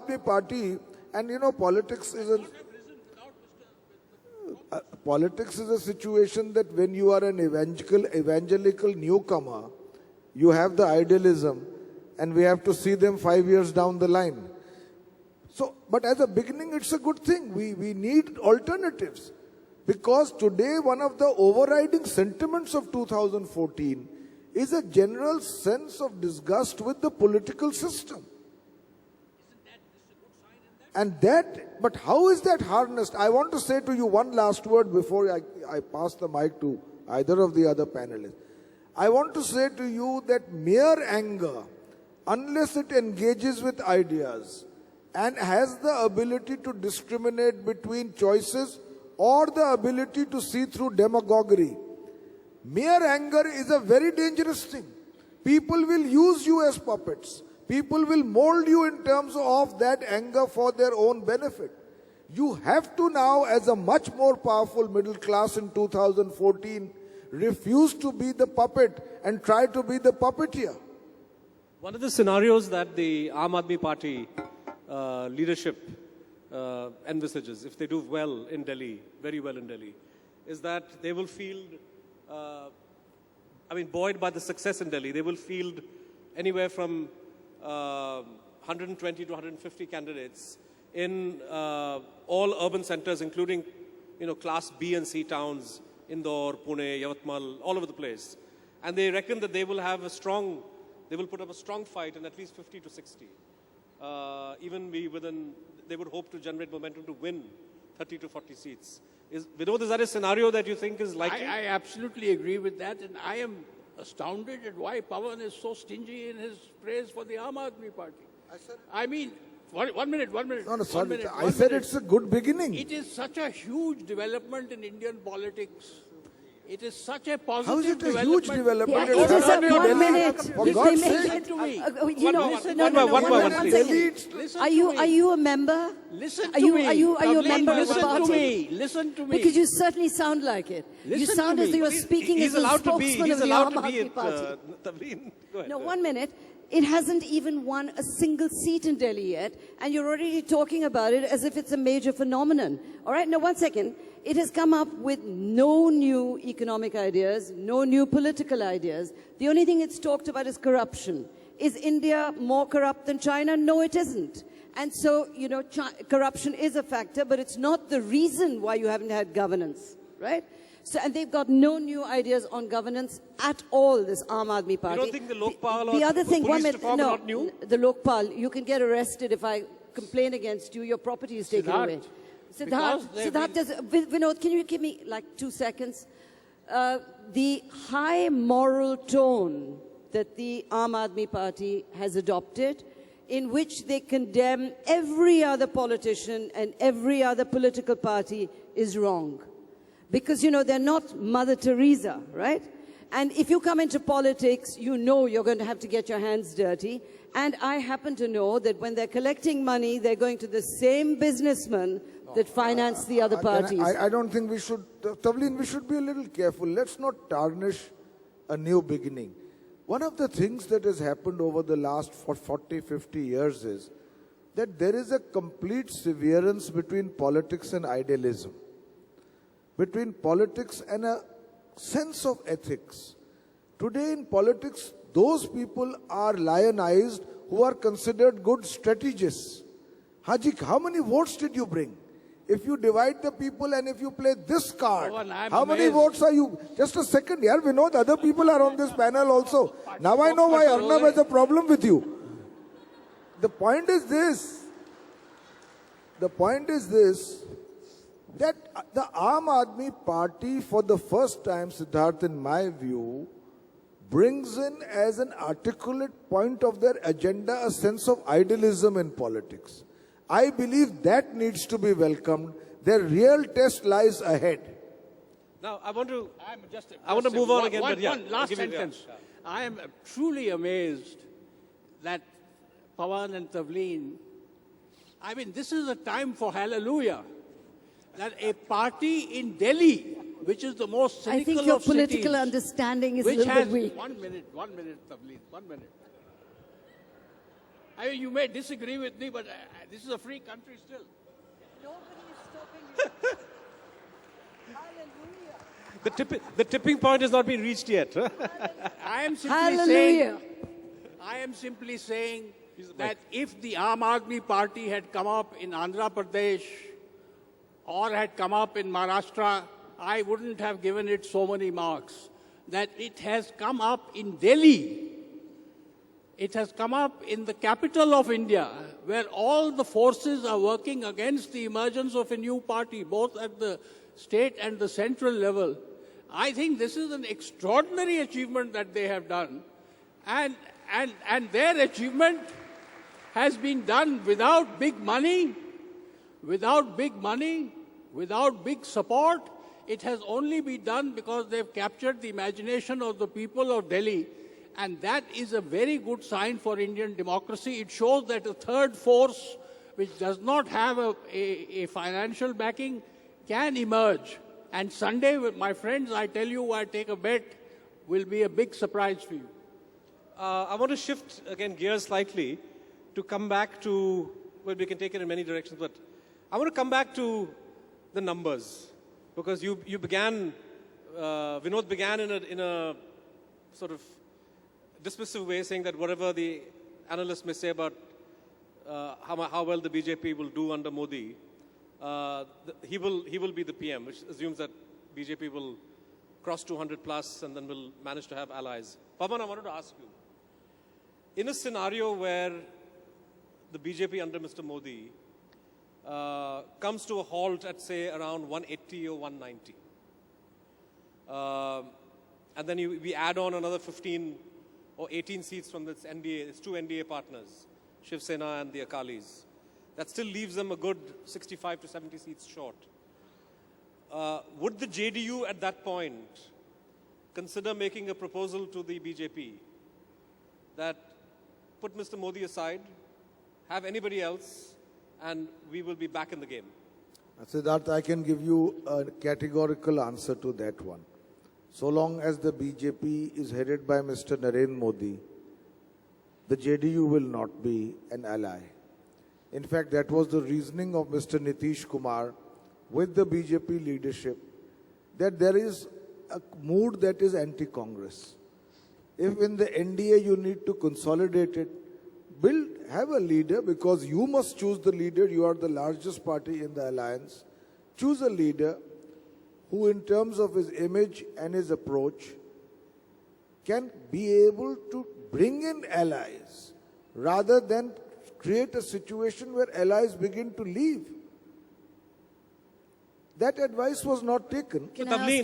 Aadmi Party, and you know, politics is a situation that when you are an evangelical newcomer, you have the idealism, and we have to see them 5 years down the line. So, but as a beginning, it's a good thing. We need alternatives. Because today, one of the overriding sentiments of 2014 is a general sense of disgust with the political system. And that, but how is that harnessed? I want to say to you one last word before I pass the mic to either of the other panelists. I want to say to you that mere anger, unless it engages with ideas and has the ability to discriminate between choices or the ability to see through demagoguery, mere anger is a very dangerous thing. People will use you as puppets. People will mold you in terms of that anger for their own benefit. You have to now, as a much more powerful middle class in 2014, refuse to be the puppet and try to be the puppeteer. One of the scenarios that the Aam Aadmi Party leadership envisages, if they do well in Delhi, very well in Delhi, is that they will field, buoyed by the success in Delhi, they will field anywhere from 120 to 150 candidates in all urban centers, including, class B and C towns, Indore, Pune, Yavatmal, all over the place. And they reckon that they will have they will put up a strong fight in at least 50 to 60. They would hope to generate momentum to win 30 to 40 seats. Vinod, is that a scenario that you think is likely? I absolutely agree with that, and I am astounded at why Pawan is so stingy in his praise for the Aam Aadmi Party. One minute. No, sorry. I said it's a good beginning. It is such a huge development in Indian politics. It is such a positive How is it a development. huge development? Yeah, it is a 1 minute. For God's sake. Listen to me. One second. Are you a member? Listen Are to you me. are you a member of the Listen party? to me. Listen to me. Because you certainly sound like it. You Listen sound to as though me. you're speaking as a spokesman of the Aam Aadmi Party. Tavleen, go ahead. No, 1 minute. It hasn't even won a single seat in Delhi yet, and you're already talking about it as if it's a major phenomenon. All right, now 1 second. It has come up with no new economic ideas, no new political ideas. The only thing it's talked about is corruption. Is India more corrupt than China? No, it isn't. And so, corruption is a factor, but it's not the reason why you haven't had governance, right? So, and they've got no new ideas on governance at all, this Aam Aadmi Party. You don't think the Lokpal the or other thing, police 1 minute, reform no, are not new? The Lokpal, you can get arrested if I complain against you, your property is taken away. Siddharth, Vinod, can you give me like 2 seconds? The high moral tone that the Aam Aadmi Party has adopted, in which they condemn every other politician and every other political party, is wrong. Because, they're not Mother Teresa, right? And if you come into politics, you're going to have to get your hands dirty. And I happen to know that when they're collecting money, they're going to the same businessmen that finance the other parties. I don't think we should, Tavleen, we should be a little careful. Let's not tarnish a new beginning. One of the things that has happened over the last 40, 50 years is that there is a complete severance between politics and idealism, between politics and a sense of ethics. Today in politics, those people are lionized who are considered good strategists. Haji, how many votes did you bring? If you divide the people and if you play this card, how many votes are you? Just a second, yaar, we know the other people are on this panel also. Now I know why Arnab has a problem with you. The point is this. That the Aam Aadmi Party, for the first time, Siddharth, in my view, brings in as an articulate point of their agenda a sense of idealism in politics. I believe that needs to be welcomed. Their real test lies ahead. Now, I want to move on again. One last sentence. Yeah. I am truly amazed that Pawan and Tavleen, this is a time for hallelujah. That a party in Delhi, which is the most cynical I think your of political cities, understanding is a which little has, bit weak. 1 minute, Tavleen, 1 minute. I mean, you may disagree with me, but this is a free country still. Nobody is stopping you. Hallelujah. The tipping point has not been reached yet. I am simply Hallelujah. saying that if the Aam Aadmi Party had come up in Andhra Pradesh or had come up in Maharashtra, I wouldn't have given it so many marks. That it has come up in Delhi. It has come up in the capital of India, where all the forces are working against the emergence of a new party, both at the state and the central level. I think this is an extraordinary achievement that they have done. And their achievement has been done without big money, without big support. It has only been done because they've captured the imagination of the people of Delhi. And that is a very good sign for Indian democracy. It shows that a third force, which does not have a financial backing, can emerge. And Sunday, my friends, I tell you, I take a bet, will be a big surprise for you. I want to shift again gears slightly to come back to, well, we can take it in many directions, but I want to come back to the numbers. Because you began, Vinod began in a sort of dismissive way, saying that whatever the analysts may say about how well the BJP will do under Modi, he will be the PM, which assumes that BJP will cross 200 plus and then will manage to have allies. Pavan, I wanted to ask you, in a scenario where the BJP under Mr. Modi comes to a halt at, say, around 180 or 190. And then we add on another 15 or 18 seats from this NDA, its two NDA partners, Shiv Sena and the Akalis. That still leaves them a good 65 to 70 seats short. Would the JDU at that point consider making a proposal to the BJP that put Mr. Modi aside, have anybody else, and we will be back in the game? Siddharth, I can give you a categorical answer to that one. So long as the BJP is headed by Mr. Narendra Modi, the JDU will not be an ally. In fact, that was the reasoning of Mr. Nitish Kumar with the BJP leadership, that there is a mood that is anti-Congress. If in the NDA you need to consolidate it, have a leader, because you must choose the leader. You are the largest party in the alliance. Choose a leader who, in terms of his image and his approach, can be able to bring in allies rather than create a situation where allies begin to leave. That advice was not taken. Can I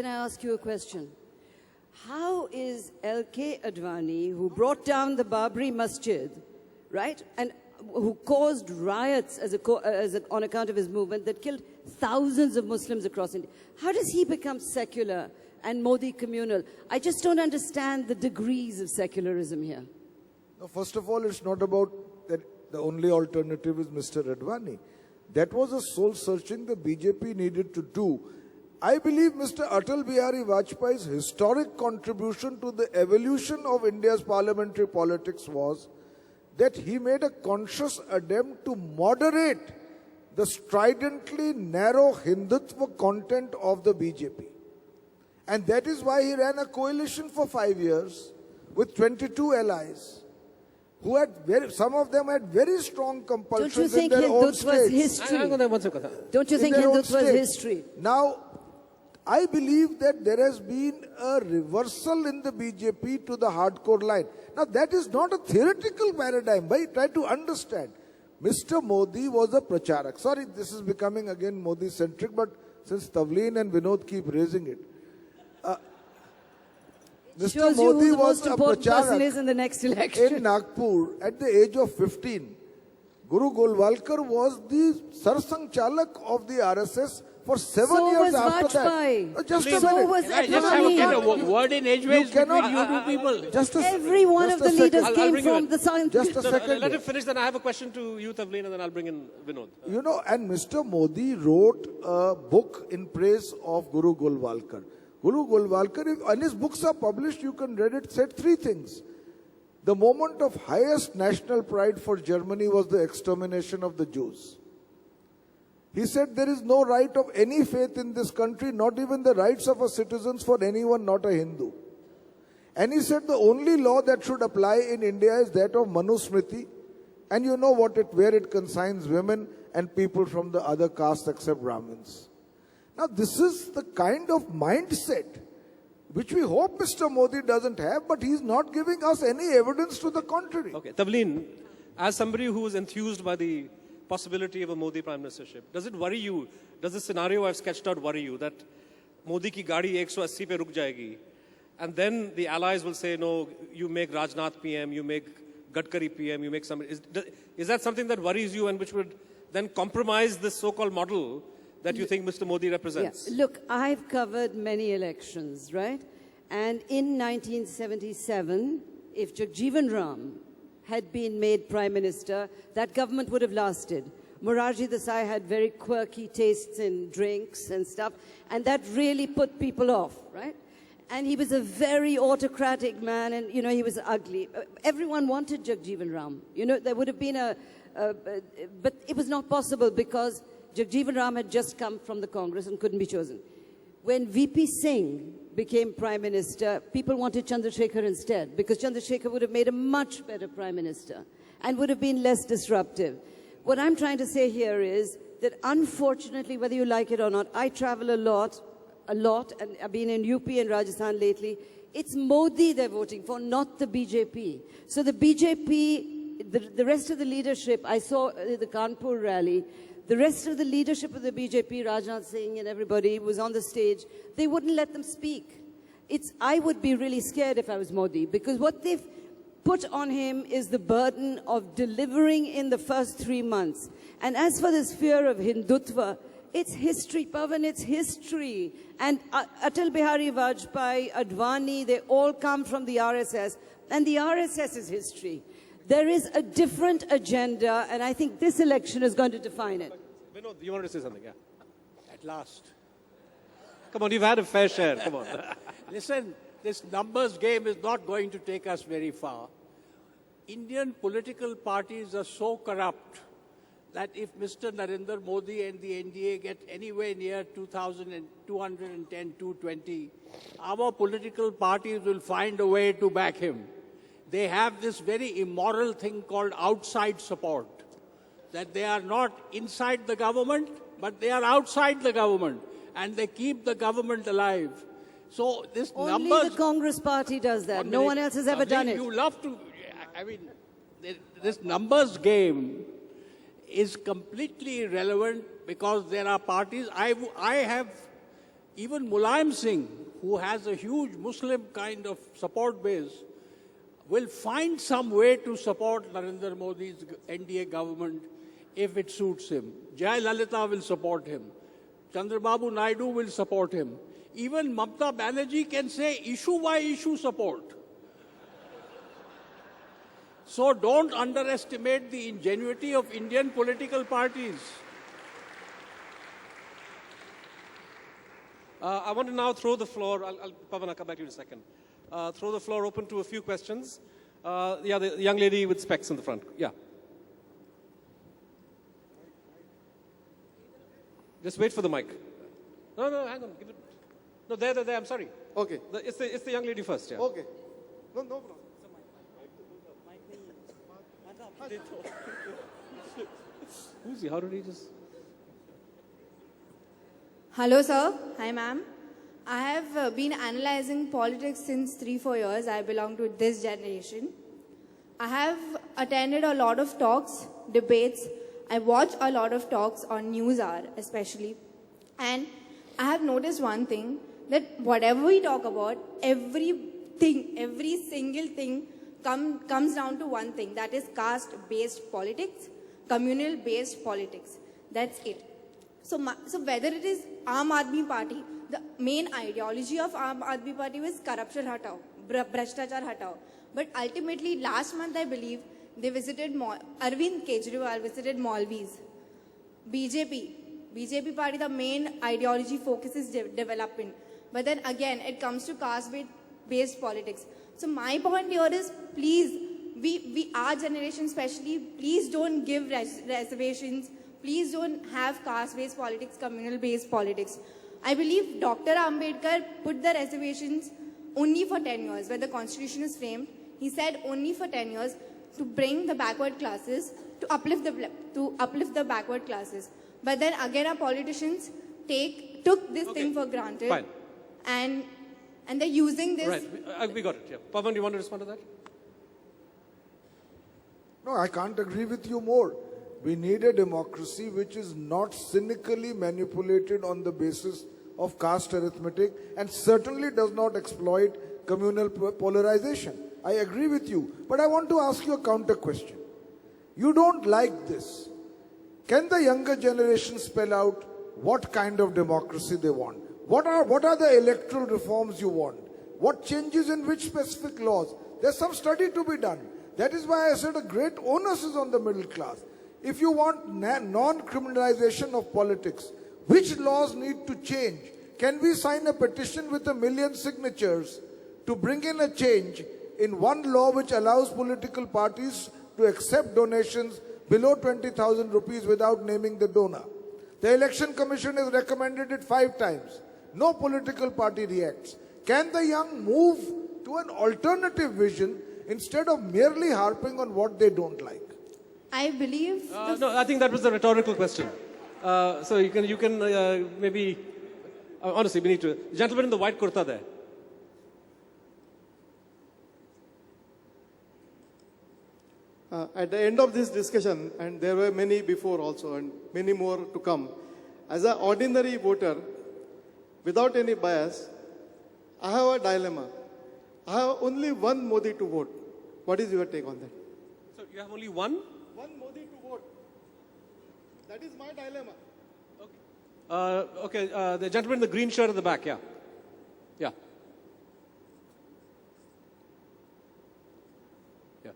ask you a question? How is L.K. Advani, who brought down the Babri Masjid, right, and who caused riots on account of his movement that killed thousands of Muslims across India, how does he become secular and Modi communal? I just don't understand the degrees of secularism here. No, first of all, it's not about that the only alternative is Mr. Advani. That was a soul searching the BJP needed to do. I believe Mr. Atal Bihari Vajpayee's historic contribution to the evolution of India's parliamentary politics was that he made a conscious attempt to moderate the stridently narrow Hindutva content of the BJP. And that is why he ran a coalition for 5 years with 22 allies, who had some of them had very strong compulsions in their own states. Don't you think Hindutva was history? Don't you think Hindutva was history? Now, I believe that there has been a reversal in the BJP to the hardcore line. Now, that is not a theoretical paradigm. Try to understand. Mr. Modi was a pracharak. Sorry, this is becoming again Modi-centric, but since Tavleen and Vinod keep raising it. Mr. Modi was a pracharak in the next election. in Nagpur at the age of 15. Guru Golwalkar was the Sarsang Chalak of the RSS for 7 years after that. Just a minute. So was I just have Advani. a word in edgeways between you two people. Every one of the leaders came from the south. Just a second. Let him finish, then I have a question to you, Tavleen, and then I'll bring in Vinod. You know, and Mr. Modi wrote a book in praise of Guru Golwalkar. Guru Golwalkar, and his books are published, you can read it, said three things. The moment of highest national pride for Germany was the extermination of the Jews. He said there is no right of any faith in this country, not even the rights of a citizens for anyone not a Hindu. And he said the only law that should apply in India is that of Manusmriti. And you know where it consigns women and people from the other castes except Brahmins. Now this is the kind of mindset which we hope Mr. Modi doesn't have, but he's not giving us any evidence to the contrary. Okay, Tavleen, as somebody who is enthused by the possibility of a Modi prime ministership, does it worry you? Does the scenario I've sketched out worry you that Modi ki gaadi 180 pe ruk jayegi, and then the allies will say, no, you make Rajnath PM, you make Gadkari PM, you make somebody. Is that something that worries you and which would then compromise this so-called model that you think Mr. Modi represents? Yeah. Look, I've covered many elections, right? And in 1977, if Jagjeevan Ram had been made Prime Minister, that government would have lasted. Morarji Desai had very quirky tastes in drinks and stuff, and that really put people off, right? And he was a very autocratic man, and, you know, he was ugly. Everyone wanted Jagjeevan Ram. You know, there would have been but it was not possible because Jagjeevan Ram had just come from the Congress and couldn't be chosen. When VP Singh became Prime Minister, people wanted Chandrasekhar instead because Chandrasekhar would have made a much better Prime Minister and would have been less disruptive. What I'm trying to say here is that unfortunately, whether you like it or not, I travel a lot, and I've been in UP and Rajasthan lately. It's Modi they're voting for, not the BJP. So the BJP, the rest of the leadership, I saw the Kanpur rally, the rest of the leadership of the BJP, Rajnath Singh and everybody was on the stage. They wouldn't let them speak. I would be really scared if I was Modi because what they've put on him is the burden of delivering in the first 3 months. And as for this fear of Hindutva, it's history, Pavan, it's history. And Atal Bihari Vajpayee, Advani, they all come from the RSS. And the RSS is history. There is a different agenda, and I think this election is going to define it. Vinod, you wanted to say something, yeah? At last. Come on, you've had a fair share, come on. Listen, this numbers game is not going to take us very far. Indian political parties are so corrupt that if Mr. Narendra Modi and the NDA get anywhere near 210, 220, our political parties will find a way to back him. They have this very immoral thing called outside support, that they are not inside the government, but they are outside the government, and they keep the government alive. So this Only numbers... the Congress party does that. No one else has ever done it. You love to... I mean, this numbers game is completely irrelevant because there are parties... I have... Even Mulayam Singh, who has a huge Muslim kind of support base, will find some way to support Narendra Modi's NDA government if it suits him. Jai Lalita will support him. Chandrababu Naidu will support him. Even Mamata Banerjee can say issue by issue support. So don't underestimate the ingenuity of Indian political parties. I want to now throw the floor, Pavan, I'll come back to you in a second. Throw the floor open to a few questions. Yeah, the young lady with specs in the front. Yeah. Just wait for the mic. No, hang on. Give it. No, there. I'm sorry. Okay. It's the young lady first. Yeah. Okay. No problem. Who's he? How did he just? Hello, sir. Hi, ma'am. I have been analyzing politics since 3-4 years. I belong to this generation. I have attended a lot of talks, debates. I watch a lot of talks on NewsHour, especially. And I have noticed one thing, that whatever we talk about, every single thing comes down to one thing, that is caste-based politics, communal-based politics. That's it. So whether it is Aam Aadmi Party, the main ideology of Aam Aadmi Party was corruption hatao, bhrashtachar hatao. But ultimately, last month, I believe, they visited, Arvind Kejriwal visited Malvis. BJP party, the main ideology focus is development. But then again, it comes to caste-based politics. So my point here is, please, our generation especially, please don't give reservations. Please don't have caste-based politics, communal-based politics. I believe Dr. Ambedkar put the reservations only for 10 years, where the constitution is framed. He said only for 10 years to bring the backward classes, to uplift the backward classes. But then again, our politicians took this thing for granted. Fine. And they're using this. Right, we got it. Yeah. Pavan, do you want to respond to that? No, I can't agree with you more. We need a democracy which is not cynically manipulated on the basis of caste arithmetic and certainly does not exploit communal polarization. I agree with you. But I want to ask you a counter question. You don't like this. Can the younger generation spell out what kind of democracy they want? What are the electoral reforms you want? What changes in which specific laws? There's some study to be done. That is why I said a great onus is on the middle class. If you want non-criminalization of politics, which laws need to change? Can we sign a petition with 1 million signatures to bring in a change in one law which allows political parties to accept donations below 20,000 rupees without naming the donor? The Election Commission has recommended it 5 times. No political party reacts. Can the young move to an alternative vision instead of merely harping on what they don't like? I believe... No, I think that was a rhetorical question. So you can maybe... honestly, we need to... Gentleman in the white kurta there. At the end of this discussion, and there were many before also, and many more to come, as an ordinary voter, without any bias, I have a dilemma. I have only one Modi to vote. What is your take on that? So you have only one? One Modi to vote. That is my dilemma. Okay, the gentleman in the green shirt at the back, yeah. Yeah. Yeah.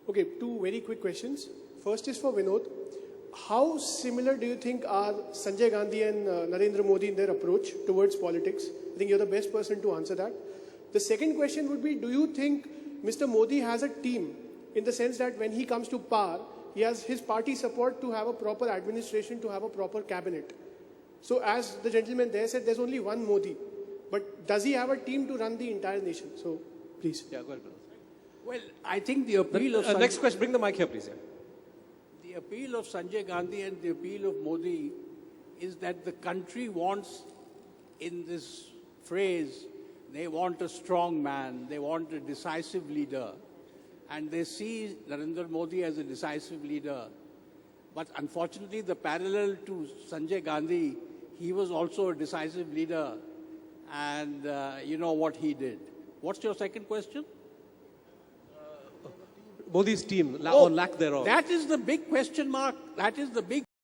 Okay, 2 very quick questions. First is for Vinod. How similar do you think are Sanjay Gandhi and Narendra Modi in their approach towards politics? I think you're the best person to answer that. The second question would be, do you think Mr. Modi has a team in the sense that when he comes to power, he has his party support to have a proper administration, to have a proper cabinet? So as the gentleman there said, there's only one Modi. But does he have a team to run the entire nation? So, please. Yeah, go ahead, Vinod. Well, I think the appeal of next question, bring the mic here, please. Yeah. The appeal of Sanjay Gandhi and the appeal of Modi is that the country wants, in this phrase, they want a strong man, they want a decisive leader, and they see Narendra Modi as a decisive leader. But unfortunately, the parallel to Sanjay Gandhi, he was also a decisive leader, and you know what he did. What's your second question? Modi's team, or lack thereof. That is the big question mark. That is the big